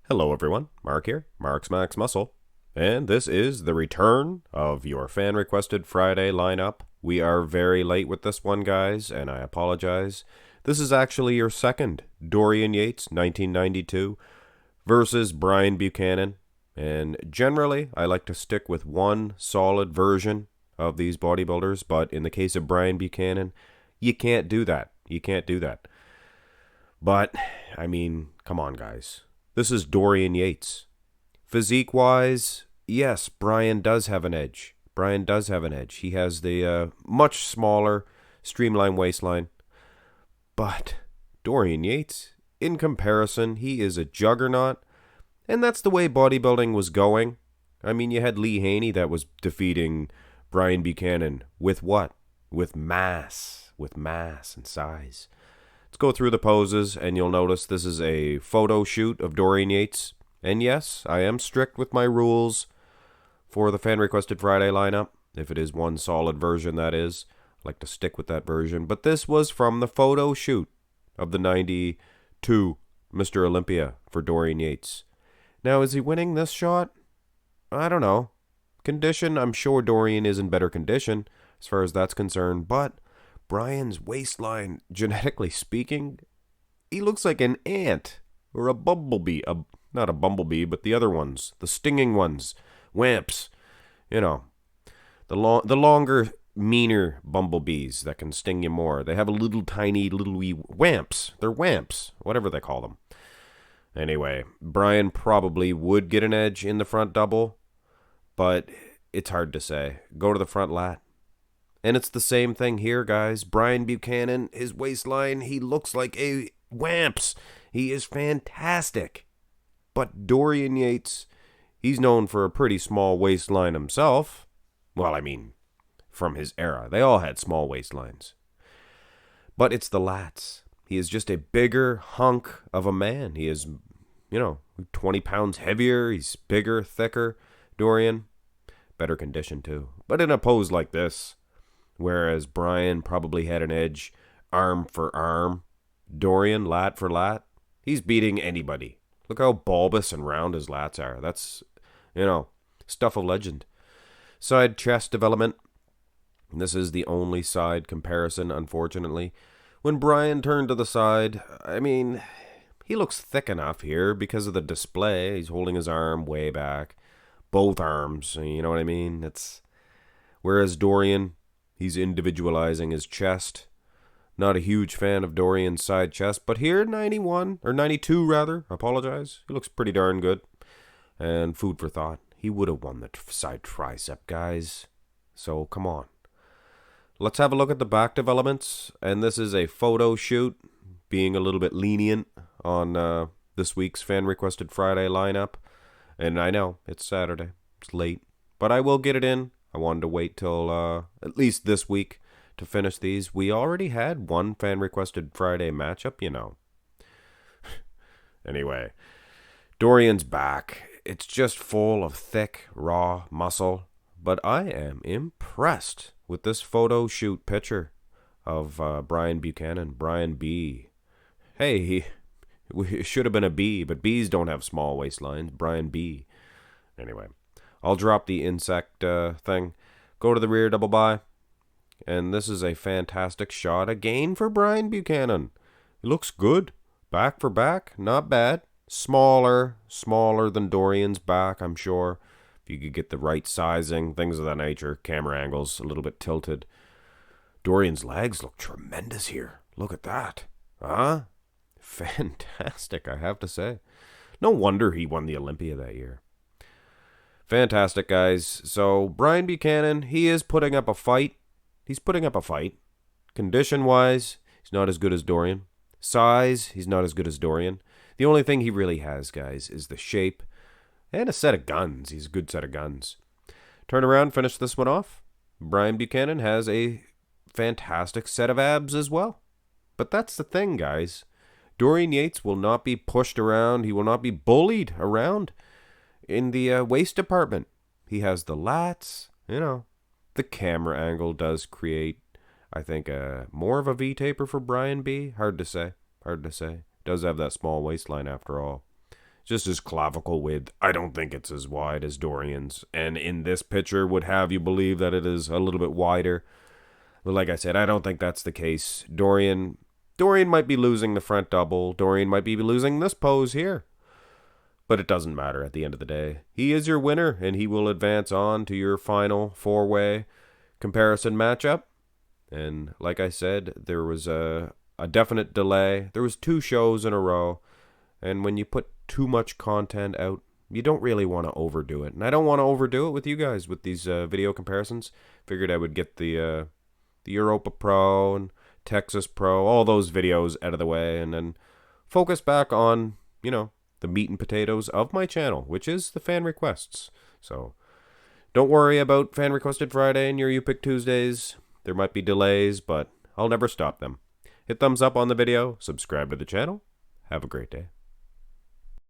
Hello everyone, Mark here, Mark's Max Muscle, and this is the return of your fan-requested Friday lineup. We are very late with this one, guys, and I apologize. This is actually your second Dorian Yates, 1992, versus Brian Buchanan, and generally I like to stick with one solid version of these bodybuilders, but in the case of Brian Buchanan, you can't do that. You can't do that. But, I mean, come on, guys. This is Dorian Yates. Physique-wise, yes, Brian does have an edge. Brian does have an edge. He has the much smaller, streamlined waistline. But Dorian Yates, in comparison, he is a juggernaut. And that's the way bodybuilding was going. I mean, you had Lee Haney that was defeating Brian Buchanan with what? With mass and size. Let's go through the poses, and you'll notice this is a photo shoot of Dorian Yates. And yes, I am strict with my rules for the fan-requested Friday lineup. If it is one solid version, that is. I like to stick with that version. But this was from the photo shoot of the 92 Mr. Olympia for Dorian Yates. Now, is he winning this shot? I don't know. Condition, I'm sure Dorian is in better condition as far as that's concerned, but Brian's waistline, genetically speaking, he looks like an ant or a bumblebee. Not a bumblebee, but the other ones, the stinging ones, wamps. You know, the longer, meaner bumblebees that can sting you more. They have a little tiny, little wee wamps. They're wamps, whatever they call them. Anyway, Brian probably would get an edge in the front double, but it's hard to say. Go to the front lat. And it's the same thing here, guys. Brian Buchanan, his waistline, he looks like a wamps. He is fantastic. But Dorian Yates, he's known for a pretty small waistline himself. Well, I mean, from his era. They all had small waistlines. But it's the lats. He is just a bigger hunk of a man. He is, 20 pounds heavier. He's bigger, thicker. Dorian, better condition too. But in a pose like this, whereas Brian probably had an edge arm for arm, Dorian, lat for lat, he's beating anybody. Look how bulbous and round his lats are. That's, stuff of legend. Side chest development. This is the only side comparison, unfortunately. When Brian turned to the side, I mean, he looks thick enough here because of the display. He's holding his arm way back. Both arms, you know what I mean? Whereas Dorian, he's individualizing his chest. Not a huge fan of Dorian's side chest, but here, 91, or 92 rather, apologize. He looks pretty darn good. And food for thought, he would have won the side tricep, guys. So, come on. Let's have a look at the back developments. And this is a photo shoot, being a little bit lenient on this week's fan-requested Friday lineup. And I know, it's Saturday, it's late, but I will get it in. I wanted to wait till at least this week to finish these. We already had one fan-requested Friday matchup, Anyway, Dorian's back. It's just full of thick, raw muscle. But I am impressed with this photo shoot picture of Brian Buchanan, Brian B. Hey, it should have been a B, but Bs don't have small waistlines. Brian B. Anyway. I'll drop the insect thing. Go to the rear double by. And this is a fantastic shot again for Brian Buchanan. He looks good. Back for back, not bad. Smaller than Dorian's back, I'm sure. If you could get the right sizing, things of that nature. Camera angles a little bit tilted. Dorian's legs look tremendous here. Look at that. Huh? Fantastic, I have to say. No wonder he won the Olympia that year. Fantastic, guys. So, Brian Buchanan, he is putting up a fight. He's putting up a fight. Condition-wise, he's not as good as Dorian. Size, he's not as good as Dorian. The only thing he really has, guys, is the shape and a set of guns. He's a good set of guns. Turn around, finish this one off. Brian Buchanan has a fantastic set of abs as well. But that's the thing, guys. Dorian Yates will not be pushed around. He will not be bullied around in the waist department. He has the lats, The camera angle does create, I think, more of a V-taper for Brian B. Hard to say. Does have that small waistline after all. Just his clavicle width, I don't think it's as wide as Dorian's. And in this picture would have you believe that it is a little bit wider. But like I said, I don't think that's the case. Dorian might be losing the front double. Dorian might be losing this pose here. But it doesn't matter at the end of the day. He is your winner, and he will advance on to your final four-way comparison matchup. And like I said, there was a definite delay. There was 2 shows in a row. And when you put too much content out, you don't really want to overdo it. And I don't want to overdo it with you guys with these video comparisons. Figured I would get the Europa Pro and Texas Pro, all those videos out of the way, and then focus back on, the meat and potatoes of my channel, which is the fan requests. So don't worry about Fan Requested Friday and your You Pick Tuesdays. There might be delays, but I'll never stop them. Hit thumbs up on the video, subscribe to the channel. Have a great day.